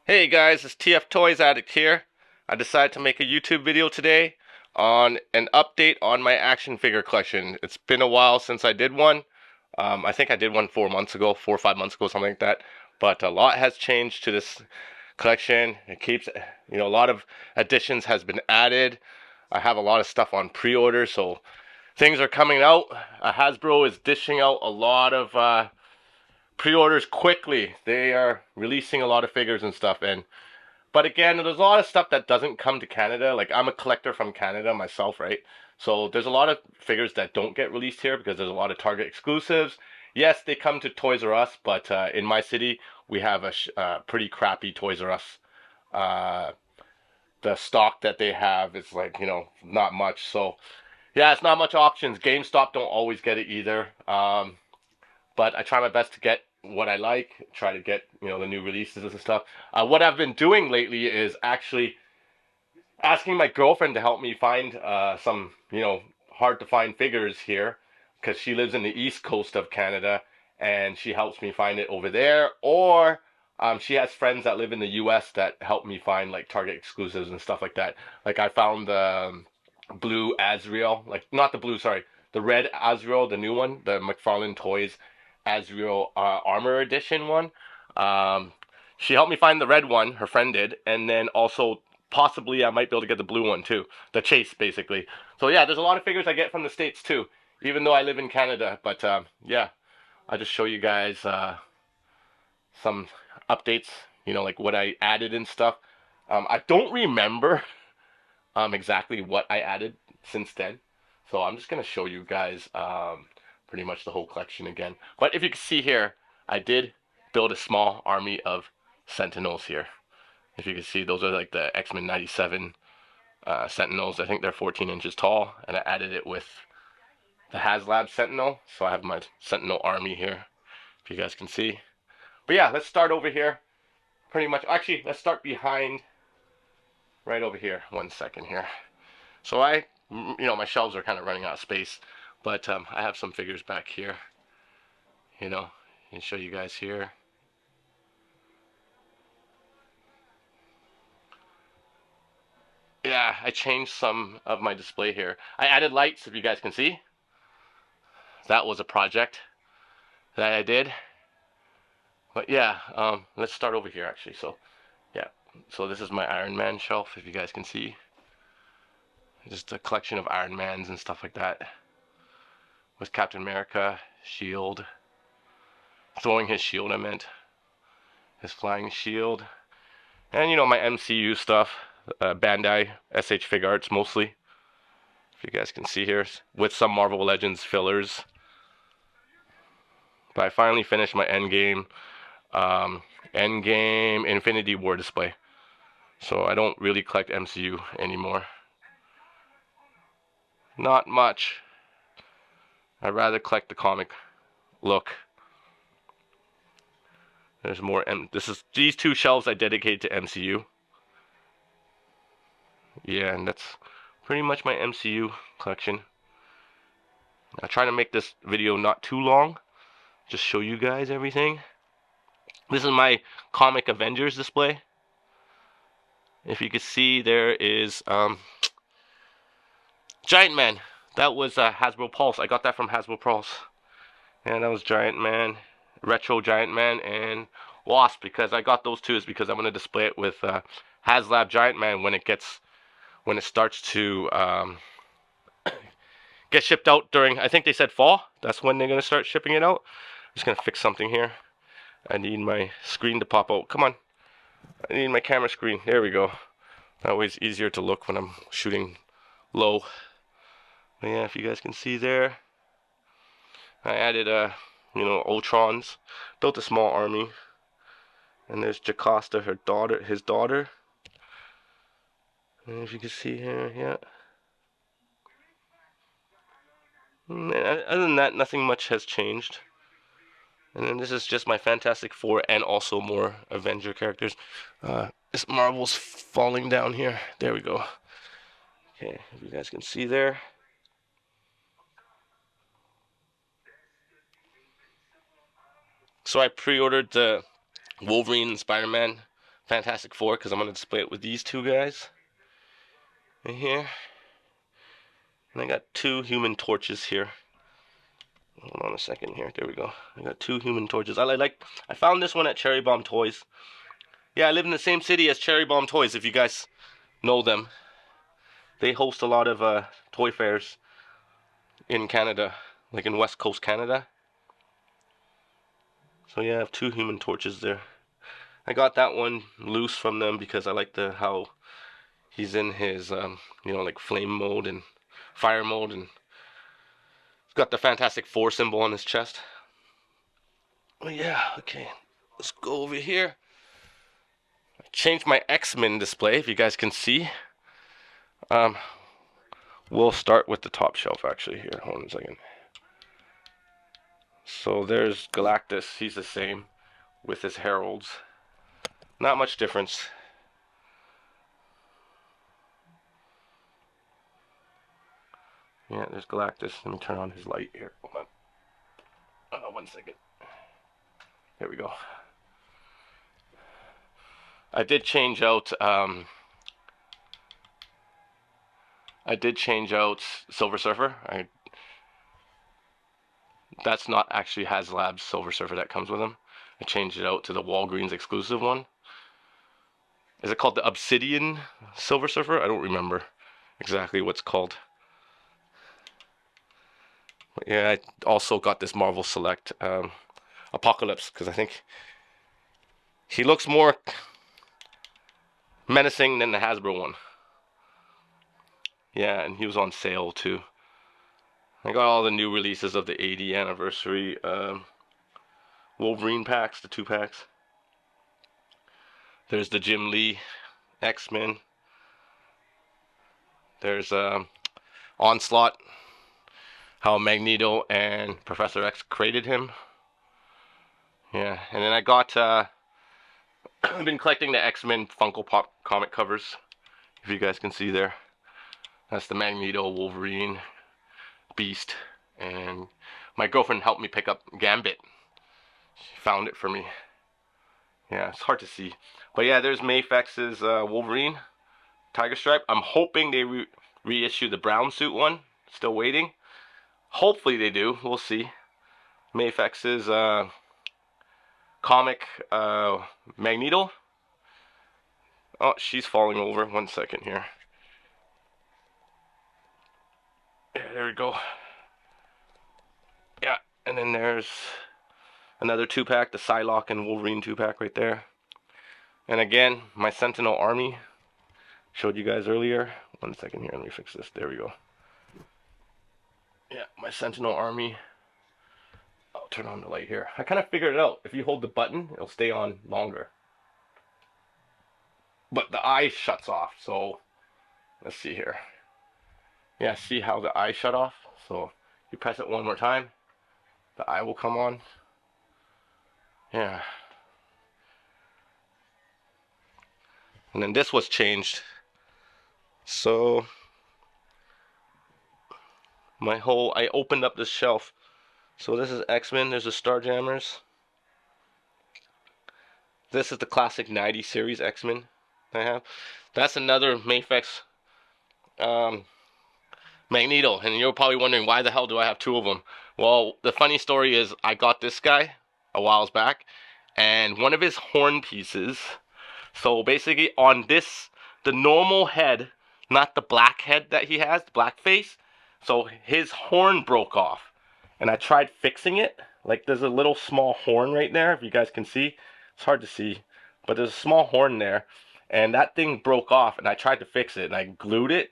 Hey guys, it's TFtoysAddict here. I decided to make a YouTube video today on an update on my action figure collection. It's been a while since I did one. I think I did one 4 months ago, 4 or 5 months ago, something like that. But a lot has changed to this collection. It keeps, a lot of additions has been added. I have a lot of stuff on pre-order, so things are coming out. Hasbro is dishing out a lot of pre-orders quickly. They are releasing a lot of figures and stuff, and but again, there's a lot of stuff that doesn't come to Canada. Like, I'm a collector from Canada myself, right? So there's a lot of figures that don't get released here because there's a lot of Target exclusives. Yes, they come to Toys R Us, but in my city we have a pretty crappy Toys R Us. Uh, the stock that they have is like, not much. So yeah, it's not much options. GameStop don't always get it either. But I try my best to get what I like, try to get, the new releases and stuff. What I've been doing lately is actually asking my girlfriend to help me find some, hard to find figures here because she lives in the east coast of Canada and she helps me find it over there. Or she has friends that live in the US that help me find like Target exclusives and stuff like that. Like, I found the blue Azrael, like not the blue, sorry, the red Azrael, the new one, the McFarlane Toys Azrael Armor Edition one. Um, she helped me find the red one, her friend did, and then also possibly I might be able to get the blue one too, the Chase basically. So yeah, there's a lot of figures I get from the States too, even though I live in Canada. But yeah, I'll just show you guys some updates, like what I added and stuff. I don't remember exactly what I added since then. So I'm just going to show you guys pretty much the whole collection again. But if you can see here, I did build a small army of Sentinels here. If you can see, those are like the X-Men 97 Sentinels. I think they're 14 inches tall. And I added it with the HasLab Sentinel. So I have my Sentinel army here, if you guys can see. But yeah, let's start over here. Pretty much, actually, let's start behind, right over here. 1 second here. So my shelves are kind of running out of space, but I have some figures back here, and show you guys here. Yeah, I changed some of my display here. I added lights, if you guys can see. That was a project that I did. But yeah, let's start over here actually. So yeah, so this is my Iron Man shelf, if you guys can see. Just a collection of Iron Mans and stuff like that. With Captain America, shield. Throwing his shield, I meant. His flying shield. And my MCU stuff, Bandai, SH Fig Arts mostly. If you guys can see here, with some Marvel Legends fillers. But I finally finished my Endgame Infinity War display. So I don't really collect MCU anymore. Not much. I'd rather collect the comic look. There's more. These two shelves I dedicated to MCU. Yeah, and that's pretty much my MCU collection. I try to make this video not too long, just show you guys everything. This is my comic Avengers display. If you can see, there is Giant Man. That was Hasbro Pulse. I got that from Hasbro Pulse. And that was Giant Man, Retro Giant Man, and Wasp. Because I got those two is because I'm going to display it with HasLab Giant Man when it starts to get shipped out during, I think they said fall. That's when they're going to start shipping it out. I'm just going to fix something here. I need my screen to pop out. Come on. I need my camera screen. There we go. That way it's easier to look when I'm shooting low. But yeah, if you guys can see there, I added Ultrons. Built a small army. And there's Jocasta, his daughter. And if you can see here, yeah. Other than that, nothing much has changed. And then this is just my Fantastic Four and also more Avenger characters. This Marvel's falling down here. There we go. Okay, if you guys can see there. So I pre-ordered the Wolverine and Spider-Man Fantastic Four, because I'm going to display it with these two guys in here. And I got two Human Torches here. Hold on a second here. There we go. I got two Human Torches. I found this one at Cherry Bomb Toys. Yeah, I live in the same city as Cherry Bomb Toys, if you guys know them. They host a lot of toy fairs in Canada, like in West Coast Canada. So yeah, I have two Human Torches there. I got that one loose from them because I like how he's in his like flame mode and fire mode, and he's got the Fantastic Four symbol on his chest. Oh yeah, okay. Let's go over here. I changed my X-Men display, if you guys can see. We'll start with the top shelf actually here. Hold on a second. So there's Galactus. He's the same with his heralds. Not much difference. Yeah, there's Galactus. Let me turn on his light here. Hold on. 1 second. There we go. I did change out Silver Surfer. That's not actually HasLab's Silver Surfer that comes with him. I changed it out to the Walgreens exclusive one. Is it called the Obsidian Silver Surfer? I don't remember exactly what's called. But yeah, I also got this Marvel Select Apocalypse, because I think he looks more menacing than the Hasbro one. Yeah, and he was on sale too. I got all the new releases of the 80th anniversary Wolverine packs, the 2-packs. There's the Jim Lee X-Men. There's Onslaught, how Magneto and Professor X created him. Yeah, and then I got I've been collecting the X-Men Funko Pop comic covers, if you guys can see there. That's the Magneto, Wolverine, Beast, and my girlfriend helped me pick up Gambit. She found it for me. Yeah, it's hard to see. But yeah, there's Mafex's Wolverine, Tiger Stripe. I'm hoping they reissue the brown suit one. Still waiting. Hopefully they do. We'll see. Mafex's comic Magneto. Oh, she's falling over. 1 second here. Yeah, there we go. Yeah, and then there's another 2-pack, the Psylocke and Wolverine 2-pack right there. And again, my Sentinel Army. Showed you guys earlier. 1 second here, let me fix this. There we go. Yeah, my Sentinel Army. I'll turn on the light here. I kind of figured it out. If you hold the button, it'll stay on longer. But the eye shuts off, so let's see here. Yeah, see how the eye shut off? So you press it one more time, the eye will come on. Yeah. And then this was changed. So I opened up this shelf. So this is X-Men, there's the Starjammers. This is the classic 90 series X-Men I have. That's another Mafex Magneto, and you're probably wondering why the hell do I have two of them? Well, the funny story is I got this guy a while back, and one of his horn pieces, so basically on this, the normal head, not the black head that he has, the black face, so his horn broke off, and I tried fixing it. Like there's a little small horn right there, if you guys can see. It's hard to see, but there's a small horn there, and that thing broke off, and I tried to fix it, and I glued it,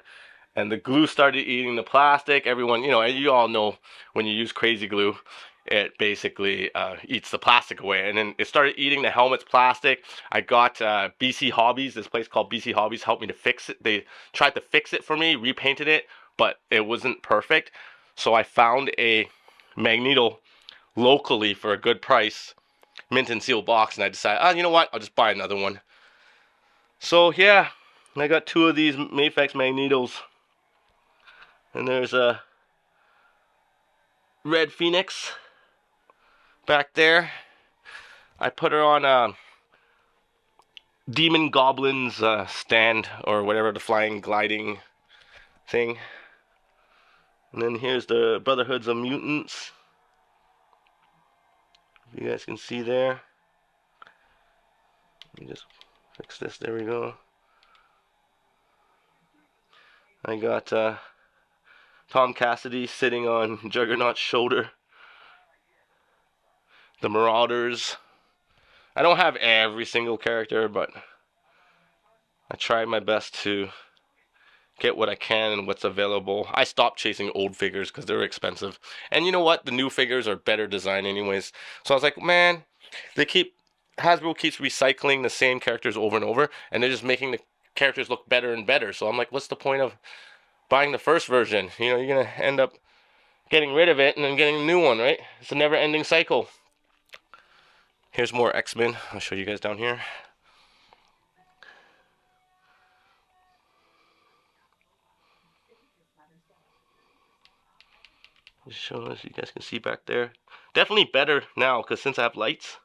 and the glue started eating the plastic. Everyone, you all know when you use crazy glue, it basically eats the plastic away. And then it started eating the helmet's plastic. I got BC Hobbies, this place called BC Hobbies, helped me to fix it. They tried to fix it for me, repainted it, but it wasn't perfect. So I found a Magneto locally for a good price, mint and seal box, and I decided, you know what, I'll just buy another one. So yeah, I got two of these Mafex Magnetos. And there's a Red Phoenix back there. I put her on demon goblins stand, or whatever, the flying gliding thing. And then here's the Brotherhoods of Mutants. You guys can see there. Let me just fix this. There we go. I got Tom Cassidy sitting on Juggernaut's shoulder. The Marauders. I don't have every single character, but I try my best to get what I can and what's available. I stopped chasing old figures because they're expensive. And you know what? The new figures are better design anyways. So I was like, man, Hasbro keeps recycling the same characters over and over, and they're just making the characters look better and better. So I'm like, what's the point of buying the first version? You know, you're going to end up getting rid of it and then getting a new one, right? It's a never-ending cycle. Here's more X-Men. I'll show you guys down here. Just showing us, you guys can see back there. Definitely better now, because since I have lights,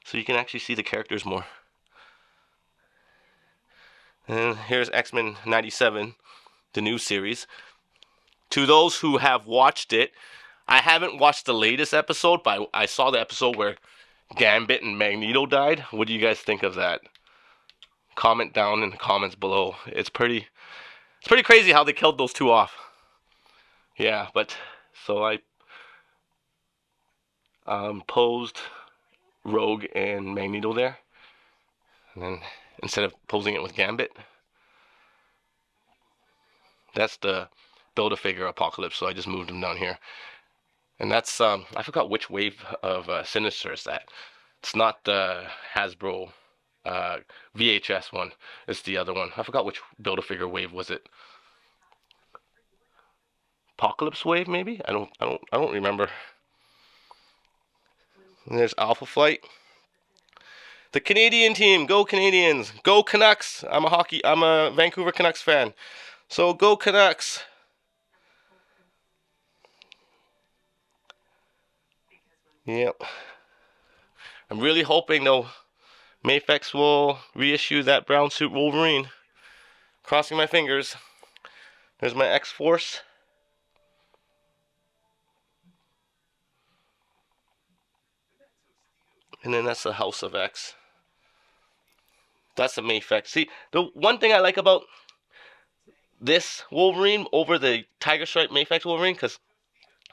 so you can actually see the characters more. And here's X-Men 97, the new series. To those who have watched it, I haven't watched the latest episode, but I saw the episode where Gambit and Magneto died. What do you guys think of that? Comment down in the comments below. It's pretty crazy how they killed those two off. Yeah, but so I posed Rogue and Magneto there, and then instead of posing it with Gambit, that's the Build-A-Figure Apocalypse, so I just moved him down here. And that's I forgot which wave of Sinister is that. It's not the Hasbro VHS one. It's the other one. I forgot which Build-A-Figure wave was it. Apocalypse wave, maybe? I don't remember. And there's Alpha Flight. The Canadian team, go Canadians, go Canucks. I'm a Vancouver Canucks fan, so go Canucks. Yep. I'm really hoping though, Mafex will reissue that brown suit Wolverine. Crossing my fingers. There's my X-Force. And then that's the House of X. That's the Mafex. See, the one thing I like about this Wolverine over the Tiger Stripe Mafex Wolverine, because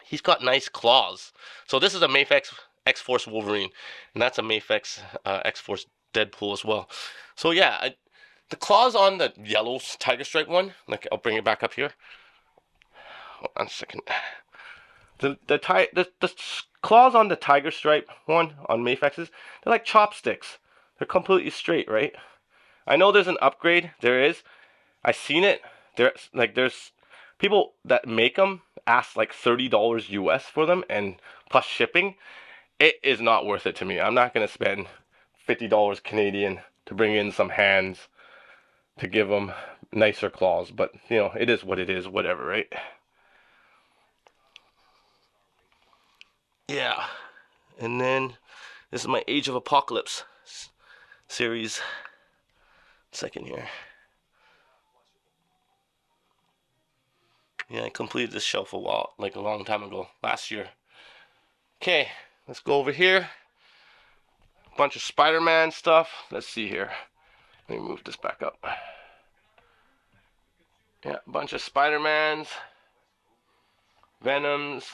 he's got nice claws. So this is a Mafex X-Force Wolverine, and that's a Mafex X-Force Deadpool as well. So yeah, the claws on the yellow Tiger Stripe one, like I'll bring it back up here. Hold on a second. The claws on the Tiger Stripe one on Mafex's, they're like chopsticks. They're completely straight, right? I know there's an upgrade. There is. I've seen it. There's people that make them ask like $30 US for them, and plus shipping. It is not worth it to me. I'm not gonna spend $50 Canadian to bring in some hands to give them nicer claws. But you know, it is what it is. Whatever, right? Yeah. And then this is my Age of Apocalypse series. Second here. Yeah, I completed this shelf a long time ago, last year. Okay, let's go over here. Bunch of Spider-Man stuff. Let's see here. Let me move this back up. Yeah, a bunch of Spider-Mans, Venoms.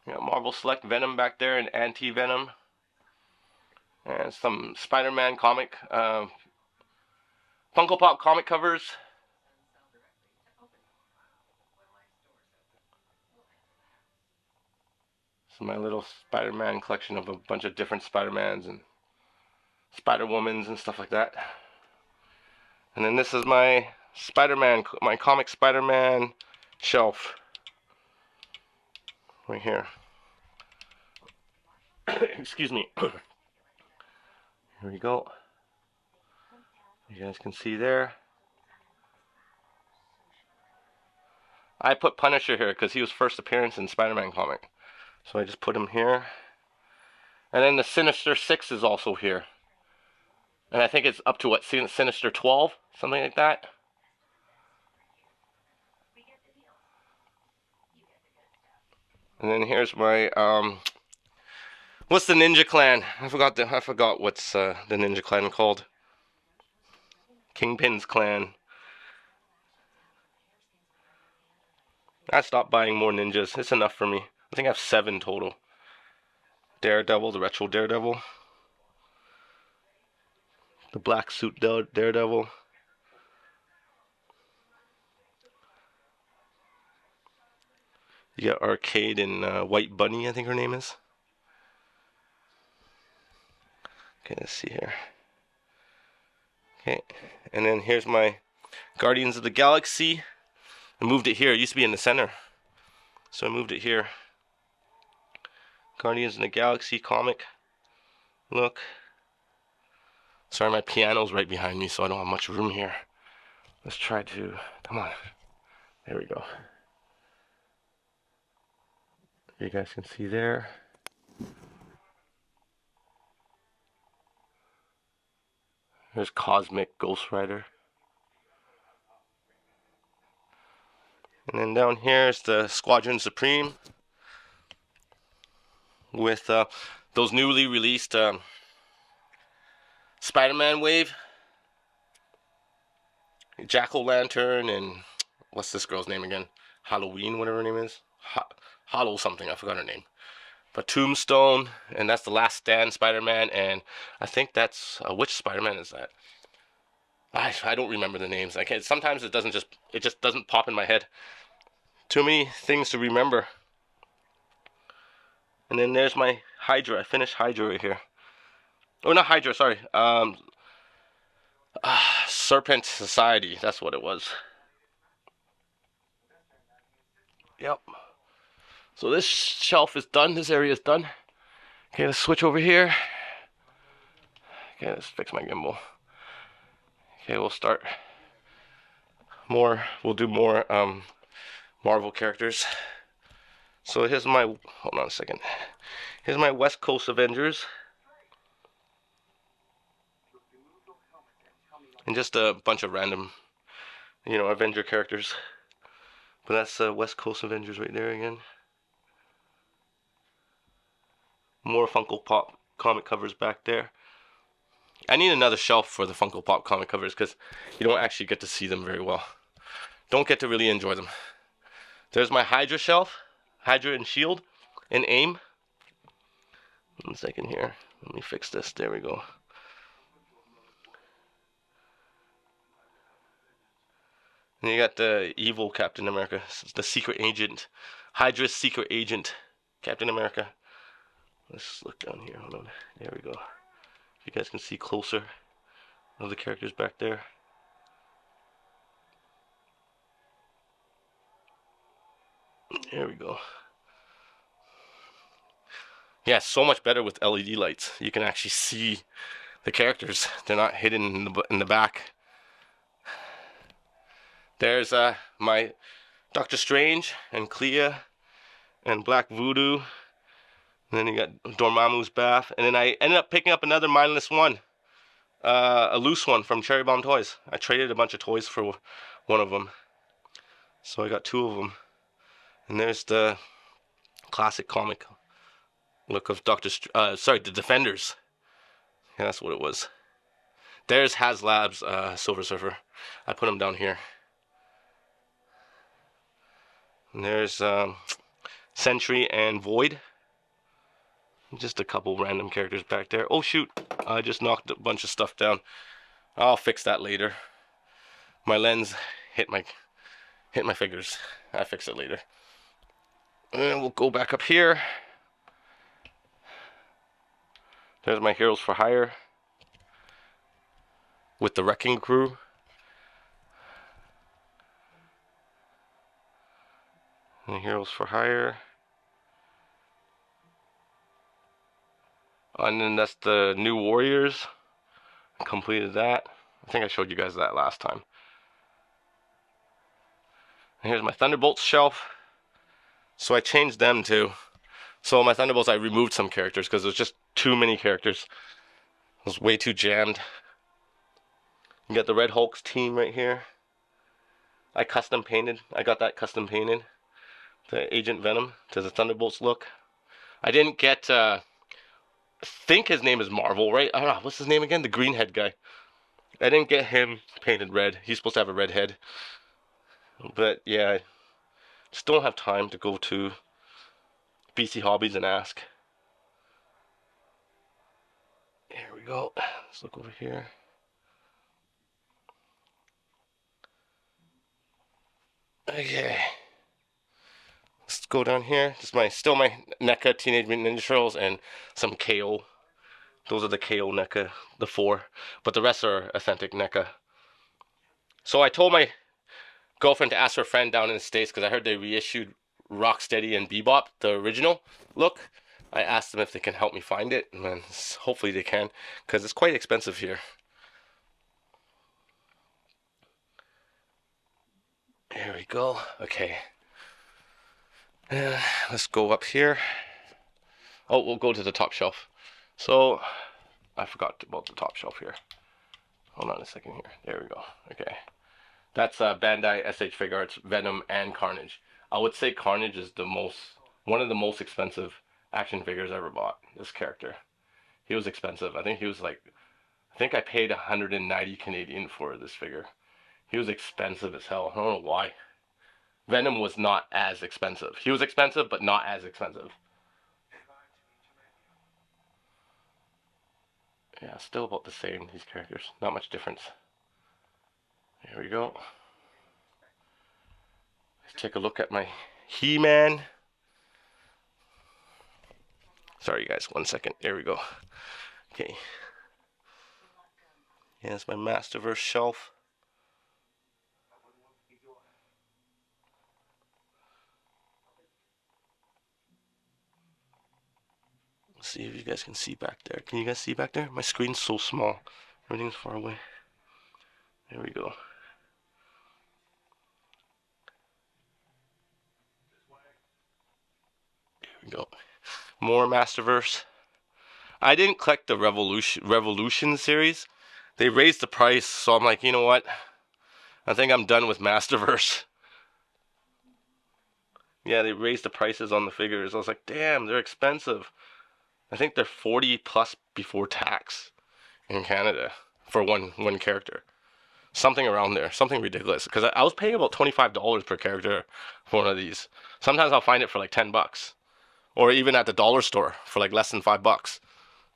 Yeah, Marvel Select Venom back there and Anti-Venom. And some Spider-Man comic, Funko Pop comic covers. This is my little Spider-Man collection of a bunch of different Spider-Mans and Spider-Womans and stuff like that. And then this is my Spider-Man, my comic Spider-Man shelf. Right here. Excuse me. Here we go. You guys can see there. I put Punisher here because he was first appearance in Spider-Man comic. So I just put him here. And then the Sinister Six is also here. And I think it's up to what, Sinister 12, something like that. And then here's my what's the Ninja Clan? I forgot what's the Ninja Clan called. Kingpin's Clan. I stopped buying more ninjas. It's enough for me. I think I have 7 total. Daredevil, the retro Daredevil. The black suit Daredevil. You got Arcade and White Bunny, I think her name is. Okay, let's see here. Okay, and then here's my Guardians of the Galaxy. I moved it here. It used to be in the center, so I moved it here. Guardians of the Galaxy comic. Look. Sorry, my piano's right behind me, so I don't have much room here. Let's try to... Come on. There we go. You guys can see there. There's Cosmic Ghost Rider. And then down here is the Squadron Supreme with those newly released Spider-Man wave. Jack-O-Lantern and what's this girl's name again? Halloween, whatever her name is. Hollow something, I forgot her name. But Tombstone, and that's the Last Stand Spider-Man, and I think that's which Spider-Man is that? I don't remember the names. I can't. Sometimes it just doesn't pop in my head. Too many things to remember. And then there's my Hydra. I finished Hydra right here. Oh, not Hydra. Sorry. Serpent Society. That's what it was. Yep. So this shelf is done. This area is done. Okay, let's switch over here. Okay, let's fix my gimbal. Okay, we'll start more. We'll do more Marvel characters. So here's my, hold on a second. Here's my West Coast Avengers. And just a bunch of random, Avenger characters. But that's West Coast Avengers right there again. More Funko Pop comic covers back there. I need another shelf for the Funko Pop comic covers because you don't actually get to see them very well. Don't get to really enjoy them. There's my Hydra shelf. Hydra and Shield and AIM. 1 second here. Let me fix this. There we go. And you got the evil Captain America. The secret agent. Hydra's secret agent. Captain America. Let's look down here. Hold on. There we go. You guys can see closer of the characters back there. There we go. Yeah, so much better with LED lights. You can actually see the characters. They're not hidden in the back. There's my Doctor Strange and Clea and Black Voodoo. And then you got Dormammu's Bath. And then I ended up picking up another mindless one. A loose one from Cherry Bomb Toys. I traded a bunch of toys for one of them. So I got 2 of them. And there's the classic comic look of the Defenders. Yeah, that's what it was. There's HasLab's Silver Surfer. I put him down here. And there's Sentry and Void. Just a couple random characters back there. Oh shoot, I just knocked a bunch of stuff down. I'll fix that later. My lens hit my fingers. I'll fix it later. And we'll go back up here. There's my Heroes for Hire with the Wrecking Crew. And Heroes for Hire. And then that's the New Warriors. I completed that. I think I showed you guys that last time. And here's my Thunderbolts shelf. So I changed them too. So my Thunderbolts, I removed some characters because there's just too many characters. It was way too jammed. You got the Red Hulk's team right here. I got that custom painted. The Agent Venom to the Thunderbolts look. I didn't get, I think his name is Marvel, right? I don't know, what's his name again? The green head guy. I didn't get him painted red. He's supposed to have a red head. But yeah, I just don't have time to go to BC Hobbies and ask. Here we go. Let's look over here. Okay. Let's go down here. This is still my NECA Teenage Mutant Ninja Turtles and some KO. Those are the KO NECA, the 4. But the rest are authentic NECA. So I told my girlfriend to ask her friend down in the States because I heard they reissued Rocksteady and Bebop, the original look. I asked them if they can help me find it, and hopefully they can, because it's quite expensive here. There we go. Okay. Let's go up here. Oh, we'll go to the top shelf. So, I forgot about the top shelf here. Hold on a second here. There we go. Okay. That's Bandai SH Fig Arts, Venom, and Carnage. I would say Carnage is one of the most expensive action figures I ever bought. This character. He was expensive. I think I paid 190 Canadian for this figure. He was expensive as hell. I don't know why. Venom was not as expensive. He was expensive, but not as expensive. Yeah, still about the same, these characters. Not much difference. Here we go. Let's take a look at my He-Man. Sorry guys, 1 second. There we go. Okay. Here's my Masterverse shelf. Let's see if you guys can see back there. Can you guys see back there? My screen's so small. Everything's far away. There we go. There we go. More Masterverse. I didn't collect the Revolution series. They raised the price, so I'm like, you know what? I think I'm done with Masterverse. Yeah, they raised the prices on the figures. I was like, damn, they're expensive. I think they're 40 plus before tax in Canada for one character. Something around there, something ridiculous. Because I was paying about $25 per character for one of these. Sometimes I'll find it for like $10, or even at the dollar store for like less than $5.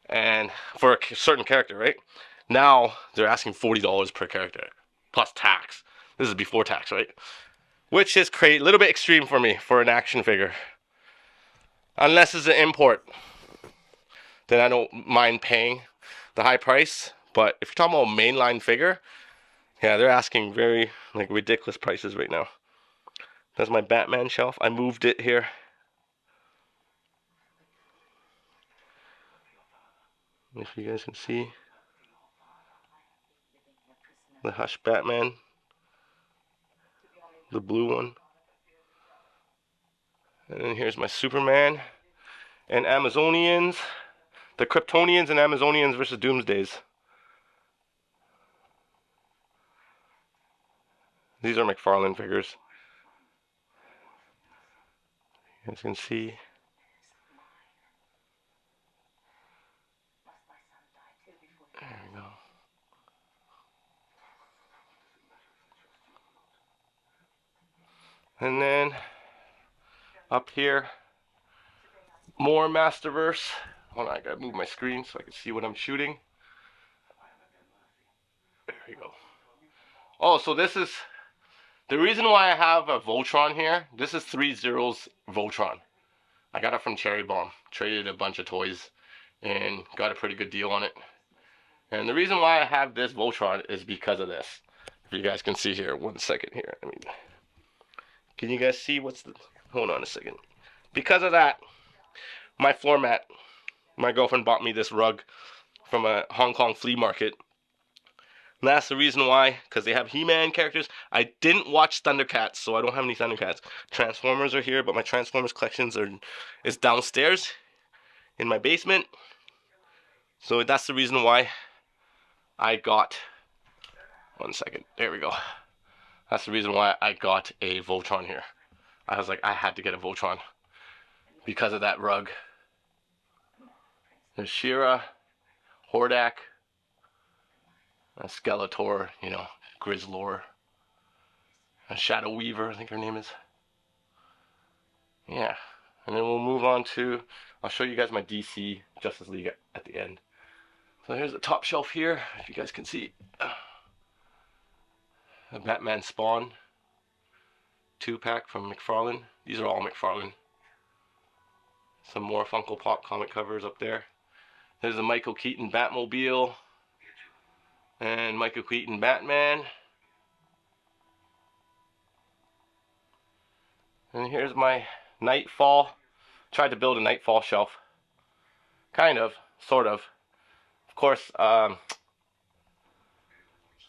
And for a certain character, right? Now they're asking $40 per character plus tax. This is before tax, right? Which is a little bit extreme for me for an action figure. Unless it's an import, then I don't mind paying the high price. But if you're talking about a mainline figure, yeah, they're asking very ridiculous prices right now. That's my Batman shelf. I moved it here. If you guys can see the Hush Batman, the blue one. And then here's my Superman and Amazonians, the Kryptonians and Amazonians versus Doomsdays. These are McFarlane figures. You guys can see. There we go. And then up here, more Masterverse. Hold on, I gotta move my screen so I can see what I'm shooting. There we go. Oh, so this is the reason why I have a Voltron here. This is 3 Zero's Voltron. I got it from Cherry Bomb. Traded a bunch of toys and got a pretty good deal on it. And the reason why I have this Voltron is because of this. If you guys can see here, 1 second here. Can you guys see hold on a second. Because of that, my floor mat, my girlfriend bought me this rug from a Hong Kong flea market. And that's the reason why, because they have He-Man characters. I didn't watch Thundercats, so I don't have any Thundercats. Transformers are here, but my Transformers collections is downstairs in my basement. So that's the reason why I got 1 second. There we go. That's the reason why I got a Voltron here. I was like, I had to get a Voltron because of that rug. There's She-Ra, Hordak, a Skeletor, you know, Grizzlor, a Shadow Weaver, I think her name is. Yeah, and then we'll move on to, I'll show you guys my DC Justice League at the end. So here's the top shelf here, if you guys can see. The Batman Spawn 2-pack from McFarlane. These are all McFarlane. Some more Funko Pop comic covers up there. There's the Michael Keaton Batmobile and Michael Keaton Batman. And here's my Nightfall. Tried to build a Nightfall shelf. Kind of, sort of. Of course,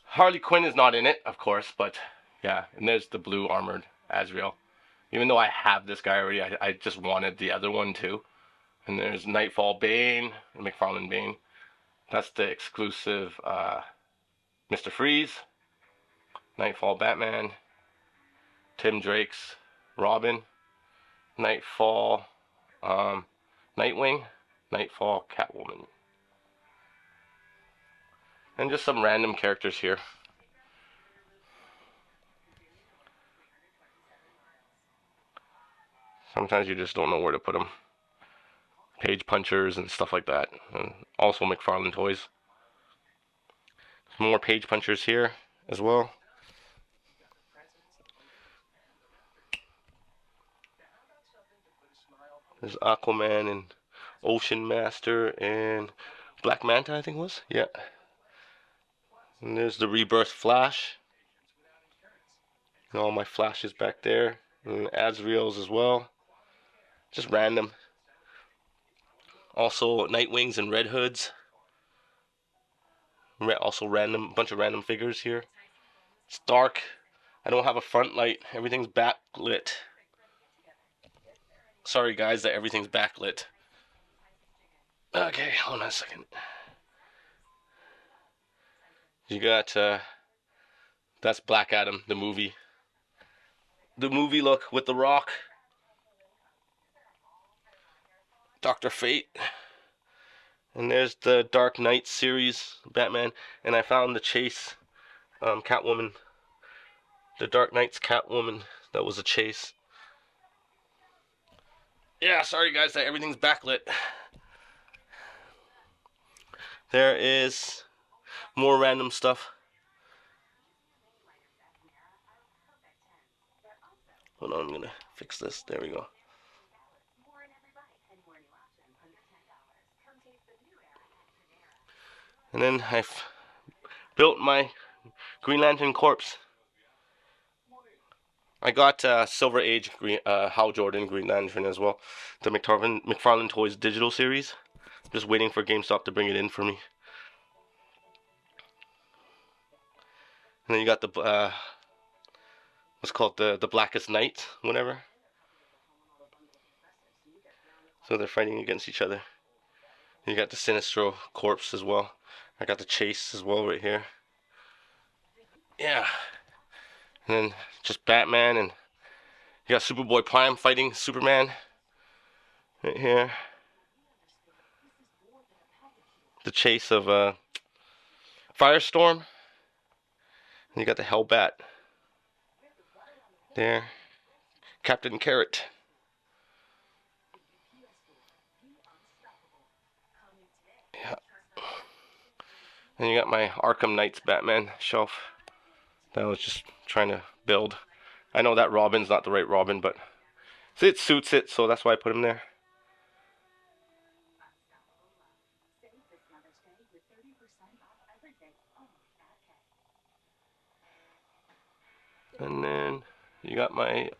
Harley Quinn is not in it, of course, but yeah. And there's the blue armored Azrael. Even though I have this guy already, I just wanted the other one too. And there's Nightfall Bane, McFarlane Bane. That's the exclusive Mr. Freeze, Nightfall Batman, Tim Drake's Robin, Nightfall Nightwing, Nightfall Catwoman. And just some random characters here. Sometimes you just don't know where to put them. Page punchers and stuff like that. And also McFarlane toys. Some more page punchers here as well. There's Aquaman and Ocean Master and Black Manta, I think it was. Yeah. And there's the Rebirth Flash. And all my flashes back there. And Azrael's as well. Just random. Also Nightwings and Red Hoods. Also bunch of random figures here. It's dark. I don't have a front light. Everything's backlit. Sorry guys that everything's backlit. Okay, hold on a second. You got, that's Black Adam, the movie. The movie look with The Rock. Dr. Fate. And there's the Dark Knight series, Batman. And I found the Chase, Catwoman. The Dark Knight's Catwoman. That was a chase. Yeah, sorry guys that everything's backlit. There is more random stuff. Hold on, I'm gonna fix this. There we go. And then I've built my Green Lantern Corpse. I got Silver Age Hal Jordan Green Lantern as well. The McFarlane Toys digital series. Just waiting for GameStop to bring it in for me. And then you got the what's called the Blackest Night, whatever. So they're fighting against each other. You got the Sinestro Corpse as well. I got the Chase as well right here. Yeah. And then just Batman, and you got Superboy Prime fighting Superman right here. The chase of Firestorm. And you got the Hellbat there. Captain Carrot. Yeah. And you got my Arkham Knights Batman shelf that I was just trying to build. I know that Robin's not the right Robin, but it suits it, so that's why I put him there. And then you got my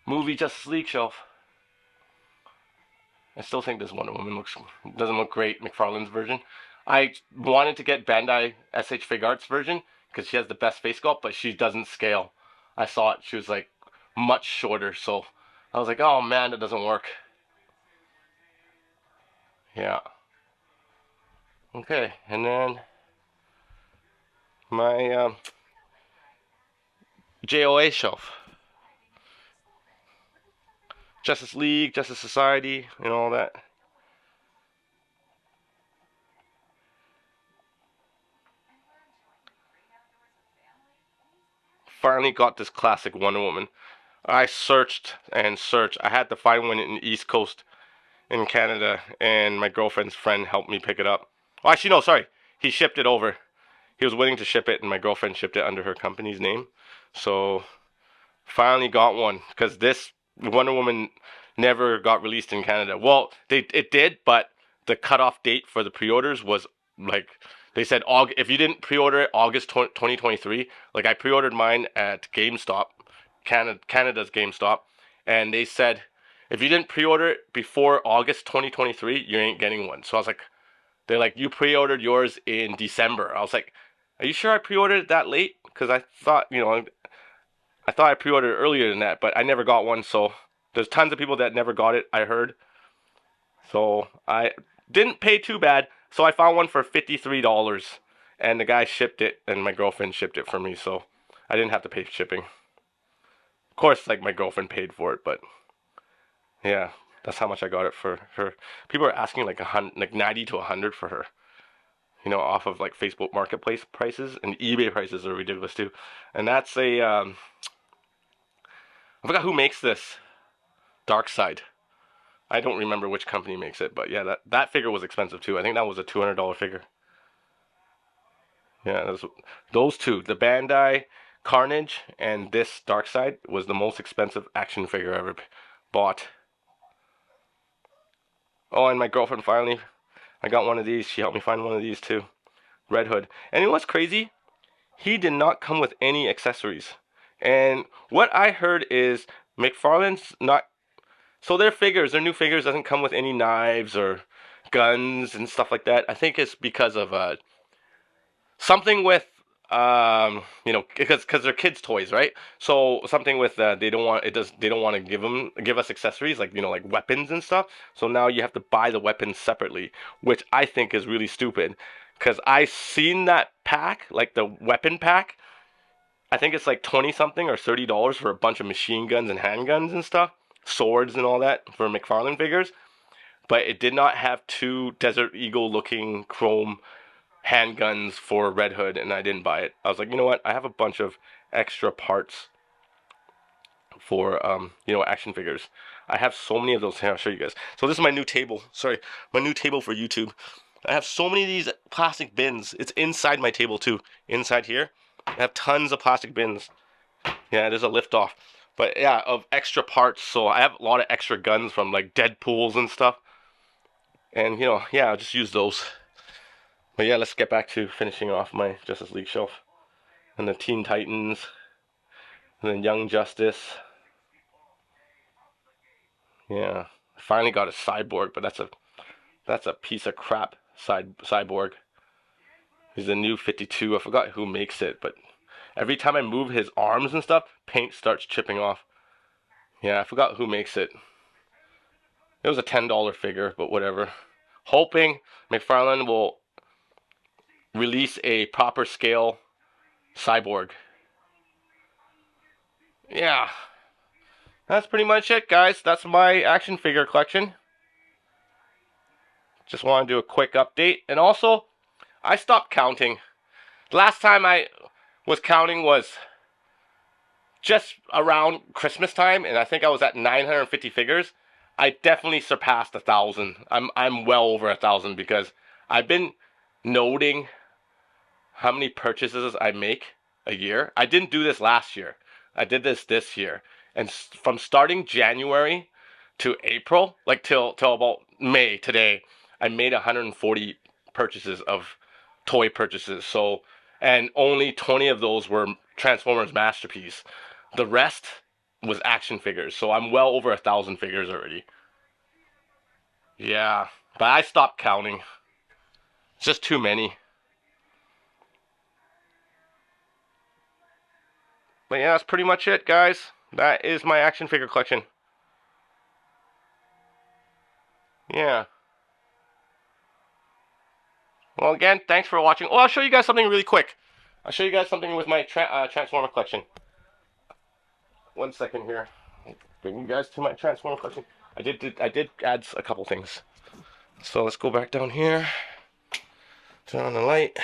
movie Justice League shelf. I still think this Wonder Woman doesn't look great, McFarlane's version. I wanted to get Bandai SH Fig Arts version because she has the best face sculpt, but she doesn't scale. I saw it, she was like much shorter, so I was like, oh man, that doesn't work. Yeah. Okay, and then my JOA shelf. Justice League, Justice Society, and all that. Finally got this classic Wonder Woman. I searched and searched. I had to find one in the East Coast in Canada, and my girlfriend's friend helped me pick it up. Oh, actually, no, sorry. He shipped it over. He was willing to ship it, and my girlfriend shipped it under her company's name. So finally got one, because this Wonder Woman never got released in Canada. Well, it did, but the cutoff date for the pre-orders was like they said if you didn't pre-order it August 2023. Like I pre-ordered mine at GameStop, Canada's GameStop, and they said if you didn't pre-order it before August 2023, you ain't getting one. So I was like, they're like, you pre-ordered yours in December. I was like, are you sure I pre-ordered it that late? Because I thought, I thought I pre-ordered it earlier than that, but I never got one. So there's tons of people that never got it, I heard. So I didn't pay too bad. So I found one for $53, and the guy shipped it, and my girlfriend shipped it for me. So I didn't have to pay shipping. Of course, like my girlfriend paid for it, but yeah, that's how much I got it for her. People are asking like 90 to 100 for her. Off of like Facebook Marketplace prices, and eBay prices are ridiculous too. And that's I forgot who makes this. Dark Side. I don't remember which company makes it, but yeah, that figure was expensive too. I think that was a $200 figure. Yeah, those two, the Bandai Carnage and this Dark Side, was the most expensive action figure I ever bought. Oh, and my girlfriend finally, I got one of these. She helped me find one of these too. Red Hood. And you know what's crazy? He did not come with any accessories. And what I heard is McFarlane's not. So their new figures doesn't come with any knives or guns and stuff like that. I think it's because of something with because they're kids toys, right? So something with they don't want to give us accessories like like weapons and stuff. So now you have to buy the weapons separately, which I think is really stupid, because I seen that pack, like the weapon pack. I think it's like 20 something or $30 for a bunch of machine guns and handguns and stuff, swords and all that for McFarlane figures. But it did not have two Desert Eagle looking chrome handguns for Red Hood, and I didn't buy it. I was like, you know what? I have a bunch of extra parts for action figures. I have so many of those. Here, I'll show you guys. So this is my new table. Sorry, my new table for YouTube. I have so many of these plastic bins. It's inside my table too. Inside here, I have tons of plastic bins. Yeah, there's a lift off. But yeah, of extra parts. So I have a lot of extra guns from like Deadpools and stuff. And yeah, I'll just use those. But yeah, let's get back to finishing off my Justice League shelf. And the Teen Titans. And then Young Justice. Yeah. I finally got a Cyborg, but that's a piece of crap Cyborg. He's the new 52. I forgot who makes it, but every time I move his arms and stuff, paint starts chipping off. Yeah, I forgot who makes it. It was a $10 figure, but whatever. Hoping McFarlane will release a proper scale Cyborg. Yeah, that's pretty much it, guys. That's my action figure collection. Just want to do a quick update. And also, I stopped counting. Last time I was counting was just around Christmas time, and I think I was at 950 figures. I definitely surpassed 1,000. I'm well over 1,000, because I've been noting how many purchases I make a year. I didn't do this last year. I did this year. And from starting January to April, like till about May today, I made 140 purchases of toy purchases. So, and only 20 of those were Transformers Masterpiece. The rest was action figures. So I'm well over 1,000 figures already. Yeah, but I stopped counting. It's just too many. But yeah, that's pretty much it, guys. That is my action figure collection. Yeah. Well, again, thanks for watching. Oh, I'll show you guys something really quick. I'll show you guys something with my Transformer collection. 1 second here. Bring you guys to my Transformer collection. I did add a couple things. So let's go back down here. Turn on the light.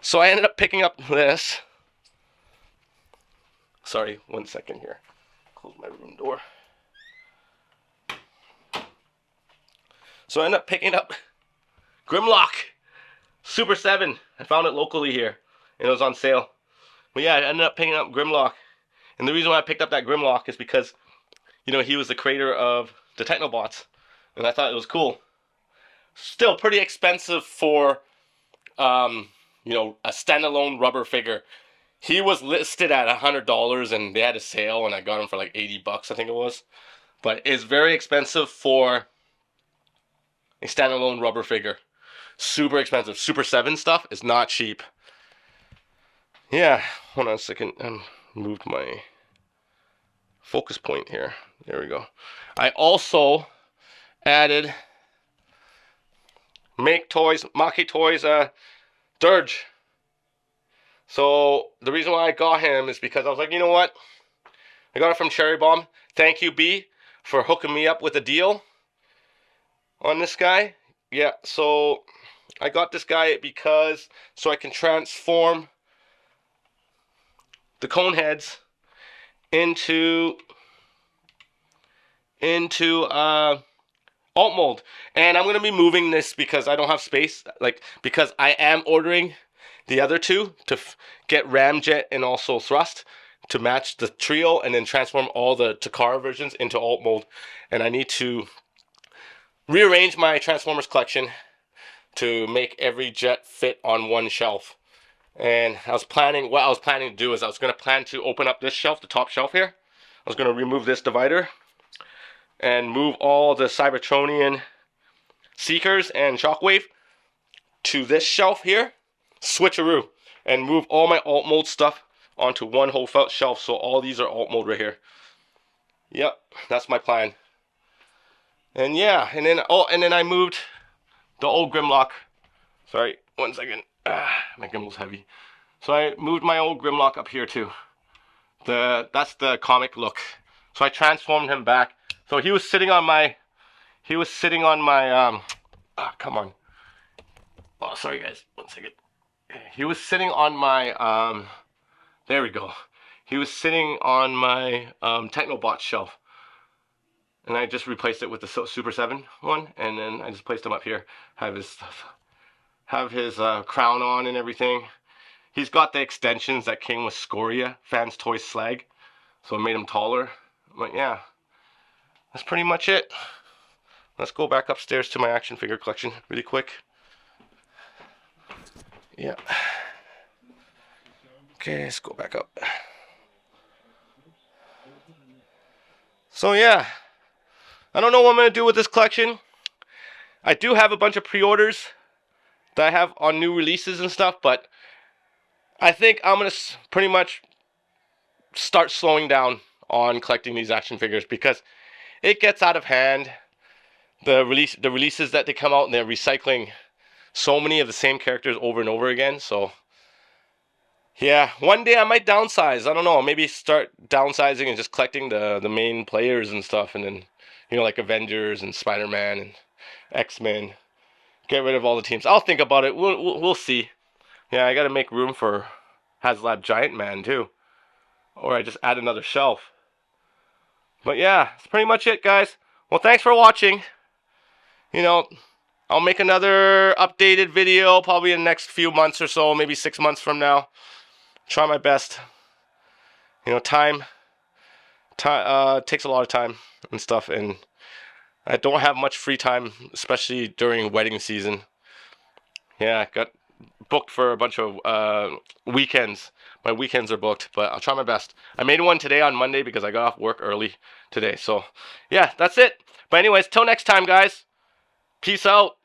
So I ended up picking up this. Sorry, 1 second here. Close my room door. So I ended up picking up Grimlock Super 7. I found it locally here, and it was on sale. But yeah, I ended up picking up Grimlock. And the reason why I picked up that Grimlock is because, you know, he was the creator of the Technobots. And I thought it was cool. Still pretty expensive for, you know, a standalone rubber figure. He was listed at $100 and they had a sale and I got him for like 80 bucks, I think it was. But it's very expensive for a standalone rubber figure. Super expensive. Super 7 stuff is not cheap. Yeah, hold on a second. I moved my focus point here. There we go. I also added Maki Toys Dirge. So the reason why I got him is because I was like, you know what? I got it from Cherry Bomb. Thank you, B, for hooking me up with a deal on this guy. Yeah, so I got this guy because so I can transform the cone heads into alt mold. And I'm going to be moving this because I don't have space, like because I am ordering the other two to get Ramjet and also Thrust to match the trio and then transform all the Takara versions into alt mold. And I need to rearrange my Transformers collection to make every jet fit on one shelf. And what I was planning to do is I was going to plan to open up this shelf, the top shelf here. I was going to remove this divider and move all the Cybertronian Seekers and Shockwave to this shelf here, switcheroo, and move all my alt mode stuff onto one whole shelf. So all these are alt mode right here. Yep, that's my plan. And yeah, and then I moved the old Grimlock. Sorry, 1 second. My gimbal's heavy. So I moved my old Grimlock up here too. That's the comic look. So I transformed him back. So he was sitting on my, come on. Oh, sorry guys, 1 second. He was sitting on my, there we go. He was sitting on my Technobot shelf. And I just replaced it with the Super 7 one. And then I just placed him up here. Have his crown on and everything. He's got the extensions that came with Scoria, Fans Toys Slag. So I made him taller. But yeah, that's pretty much it. Let's go back upstairs to my action figure collection really quick. Yeah. Okay, let's go back up. So yeah, I don't know what I'm going to do with this collection. I do have a bunch of pre-orders that I have on new releases and stuff, but I think I'm going to pretty much start slowing down on collecting these action figures because it gets out of hand. The releases that they come out and they're recycling so many of the same characters over and over again. So yeah, one day I might downsize. I don't know, maybe start downsizing and just collecting the main players and stuff, and then, you know, like Avengers and Spider-Man and X-Men. Get rid of all the teams. I'll think about it. We'll see. Yeah, I gotta make room for HasLab Giant Man too, or I just add another shelf. But yeah, that's pretty much it, guys. Well, thanks for watching. You know, I'll make another updated video probably in the next few months or so, maybe 6 months from now. Try my best. You know, time takes a lot of time and stuff, and I don't have much free time, especially during wedding season. Yeah, I got booked for a bunch of weekends. My weekends are booked, but I'll try my best. I made one today on Monday because I got off work early today. So, yeah, that's it. But anyways, till next time, guys. Peace out.